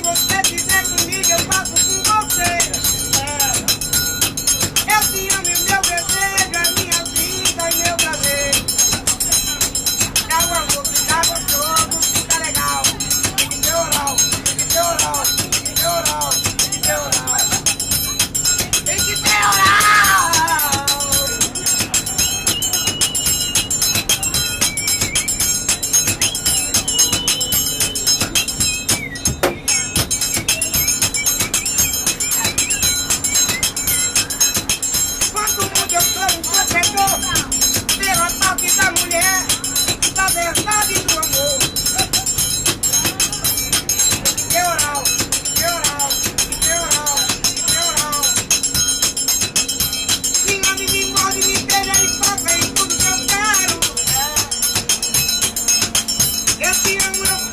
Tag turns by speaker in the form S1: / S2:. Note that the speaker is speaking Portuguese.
S1: você fizer comigo, eu faço por você. Eu te amo e o meu desejo é minha vida e meu prazer. Já o amor fica gostoso, fica legal. Tem que ter oral, tem que ter oral, tem que ter oral, tem que ter oral. Tem que ter oral. Quanto muito eu sou um protetor pela parte da mulher, da verdade e do amor. Que oral, que oral, que oral, que oral. Me ame, me morde, me beija e faça em tudo que eu quero. Eu te amo, eu